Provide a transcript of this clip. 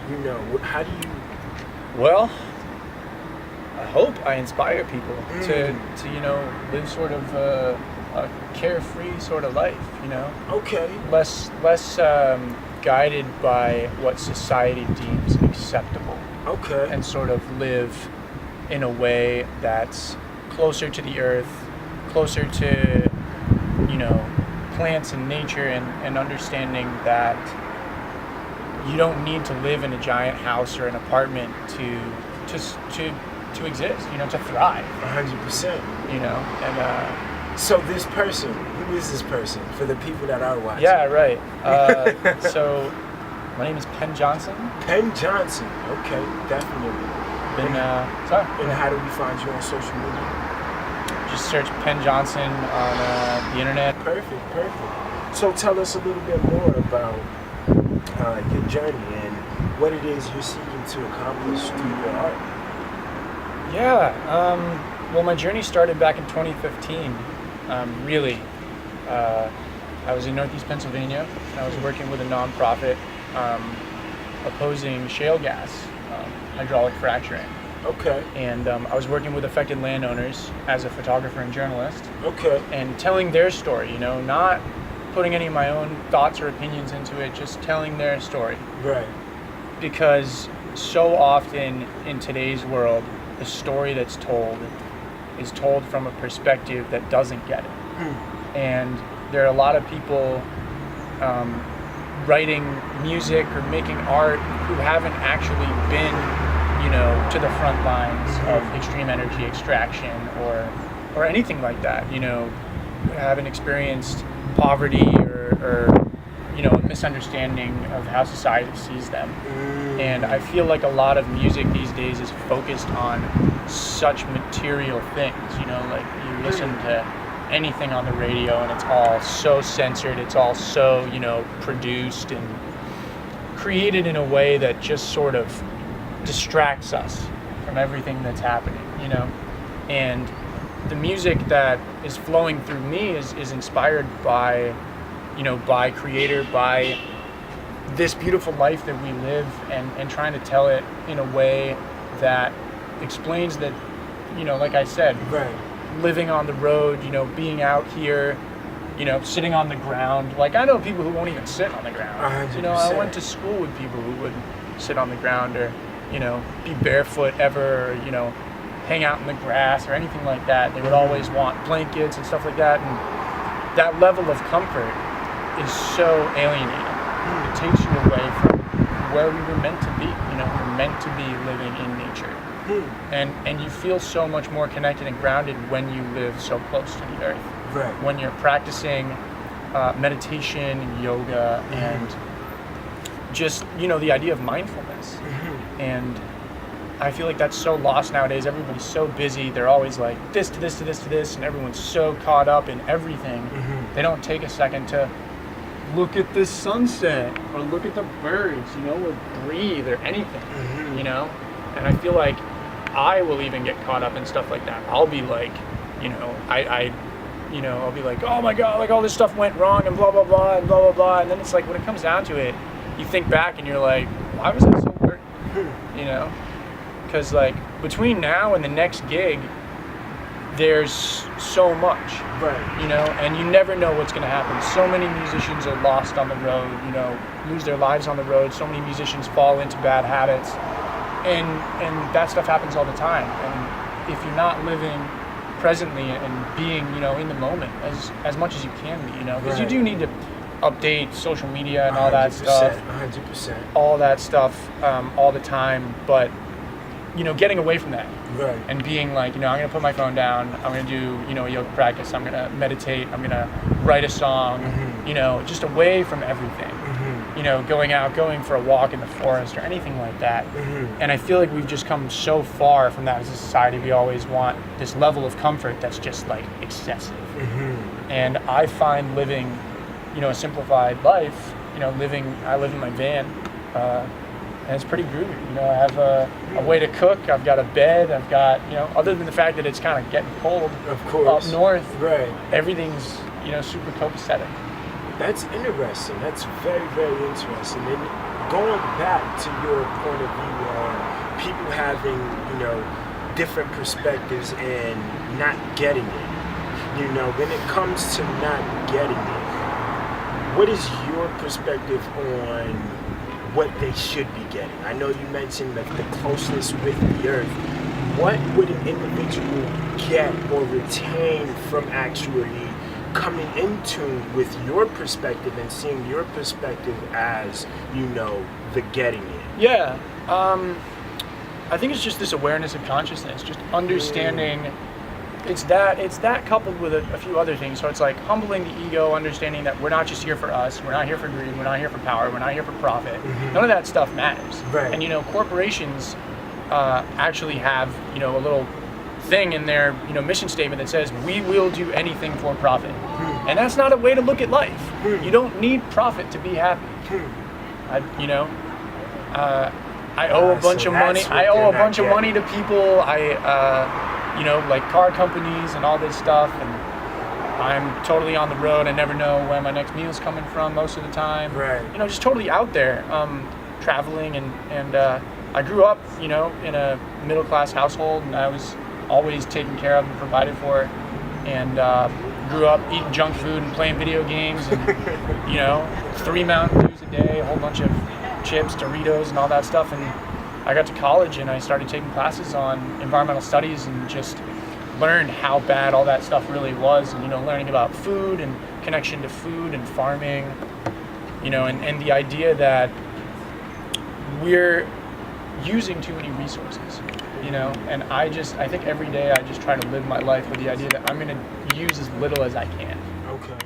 You know, how do you? Well, I hope I inspire people to live sort of a carefree sort of life, Okay. less guided by what society deems acceptable, Okay. and sort of live in a way that's closer to the earth, closer to plants and nature, and understanding that you don't need to live in a giant house or an apartment to exist, to thrive. 100%. And So this person, who is this person for the people that are watching? yeah, right. So my name is Penn Johnson. Penn Johnson. Okay, definitely. And how do we find you on social media? just search Penn Johnson on the internet. Perfect. So tell us a little bit more about your journey and what it is you're seeking to accomplish through your art. Yeah. Well, my journey started back in 2015. Really. I was in Northeast Pennsylvania, and I was working with a nonprofit opposing shale gas, hydraulic fracturing. Okay. And I was working with affected landowners as a photographer and journalist. Okay. And telling their story, not putting any of my own thoughts or opinions into it, just telling their story. Right. Because so often in today's world, the story that's told is told from a perspective that doesn't get it. And there are a lot of people writing music or making art who haven't actually been, to the front lines of extreme energy extraction or anything like that. Haven't experienced poverty or a misunderstanding of how society sees them. And I feel like a lot of music these days is focused on such material things. Like you listen to anything on the radio and it's all so censored, it's all so produced and created in a way that just sort of distracts us from everything that's happening, and the music that is flowing through me is inspired by creator, by this beautiful life that we live, and trying to tell it in a way that explains that, like I said, right, living on the road, being out here, sitting on the ground. Like, I know people who won't even sit on the ground. 100%. I went to school with people who wouldn't sit on the ground or, be barefoot ever, or, hang out in the grass or anything like that. They would always want blankets and stuff like that. And that level of comfort is so alienating. It takes you away from where we were meant to be. We're meant to be living in nature. And you feel so much more connected and grounded when you live so close to the earth. Right. When you're practicing meditation and yoga and just, the idea of mindfulness. And I feel like that's so lost nowadays. Everybody's so busy. They're always like this to this to this to this, and everyone's so caught up in everything. They don't take a second to look at this sunset or look at the birds, or breathe or anything, And I feel like I will even get caught up in stuff like that. I'll be like, I'll be like, oh my God, like all this stuff went wrong and blah, blah, blah, and blah, blah, blah. And then it's like, when it comes down to it, you think back and you're like, why was I so hurt? Because like between now and the next gig, there's so much, right? And you never know what's going to happen. So many musicians are lost on the road, lose their lives on the road. So many musicians fall into bad habits, and that stuff happens all the time. And if you're not living presently and being, in the moment as much as you can be, because you do need to update social media and all that stuff, 100%, all that stuff, all the time, but getting away from that, right, and being like, I'm gonna put my phone down, I'm gonna do, a yoga practice, I'm gonna meditate, I'm gonna write a song, just away from everything, going for a walk in the forest or anything like that. And I feel like we've just come so far from that as a society. We always want this level of comfort that's just like excessive. And I find living, a simplified life, I live in my van, and it's pretty groovy. I have a way to cook, I've got a bed, I've got, other than the fact that it's kind of getting cold of course up north, right, everything's, super copacetic. That's interesting. That's very, very interesting. And going back to your point of view on people having, you know, different perspectives and not getting it. You know, when it comes to not getting it, what is your perspective on what they should be getting? I know you mentioned that the closeness with the earth. What would an individual get or retain from actually coming in tune with your perspective and seeing your perspective as, you know, the getting it? Yeah. I think it's just this awareness and consciousness, just understanding. It's that coupled with a few other things. So it's like humbling the ego, understanding that we're not just here for us, we're not here for greed, we're not here for power, we're not here for profit. Mm-hmm. None of that stuff matters. Right. And you know, corporations actually have, you know, a little thing in their, you know, mission statement that says we will do anything for profit. Mm-hmm. And that's not a way to look at life. Mm-hmm. You don't need profit to be happy. Mm-hmm. I owe a bunch so of money. that's what I owe they're a not bunch of getting. money to people. You know, like car companies and all this stuff. And I'm totally on the road. I never know where my next meal's coming from most of the time. Right. You know, just totally out there, traveling. And I grew up, you know, in a middle-class household, and I was always taken care of and provided for. And grew up eating junk food and playing video games, and you know, 3 Mountain Dews a day, a whole bunch of chips, Doritos, and all that stuff. And I got to college and I started taking classes on environmental studies and just learned how bad all that stuff really was. And you know, learning about food and connection to food and farming, you know, and the idea that we're using too many resources, you know. And I think every day I just try to live my life with the idea that I'm going to use as little as I can. Okay.